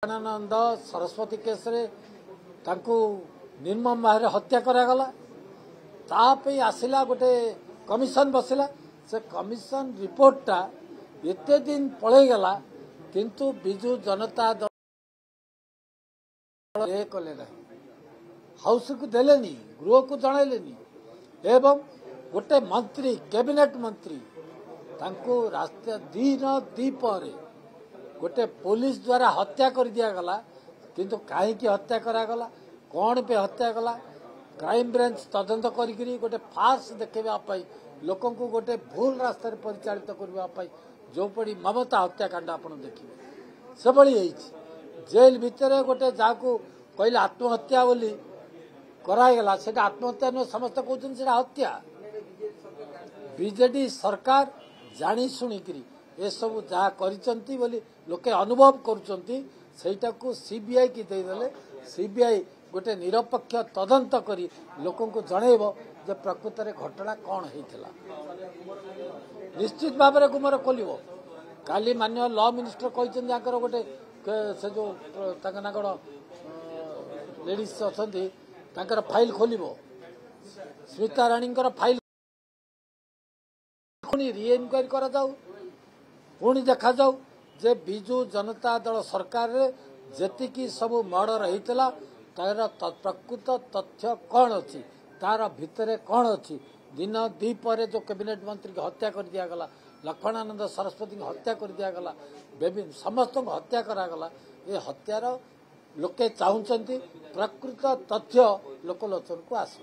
Laxmanananda Saraswati case निर्मम भाव हत्या करागला तापई आसला गोटे कमिशन बसला से कमिशन रिपोर्टा एत दिन पलैगला किंतु बिजु जनता दल कले ना हाउस को देलेनी गृह को जनइलेनी एवं गोटे मंत्री कैबिनेट मंत्री तांको रास्ता दिन दीपरे गोटे पुलिस द्वारा हत्या कर दिया गला किंतु कहीं हत्या करागला कौन पे हत्या गला क्राइम ब्रांच तदंत करी गोटे फार्स देखापी लोक गोटे भूल रास्तार परिचालित करने जो पड़ी ममता हत्याकांड आप देखिए से भाई जेल भितर गोटे जहाँ कहले आत्महत्या बोली कराइगला से आत्महत्या नुह समस्त कहते हत्या बीजेडी सरकार जानी शुणिकी ये सब जहाँ करी लोके अनुभव करुटा को सीबीआई की देदेले सीबीआई गोटे निरपेक्ष तदंत करी लोक जनइब जे प्रकृत में घटना कौन होता निश्चित भाव में गुमर खोल काली माननीय लॉ मिनिस्टर कहते गोटे से जो ना कौन लेडीज अच्छा फाइल खोल स्मिता राणी फाइल री इनक्वारी करा जाऊ पुणी देखा जाऊ जे बिजु जनता दल सरकार जी सब मर्डर होता तार प्रकृत तथ्य कौन अच्छी तार भितर कौन अच्छी दिन दीपर जो कैबिनेट मंत्री की हत्या कर दिगला लक्ष्मणानंद सरस्वती की हत्या कर दिगला समस्त हत्या करागला ये हत्यार लोके चाहते प्रकृत तथ्य लोकलोचन को आस।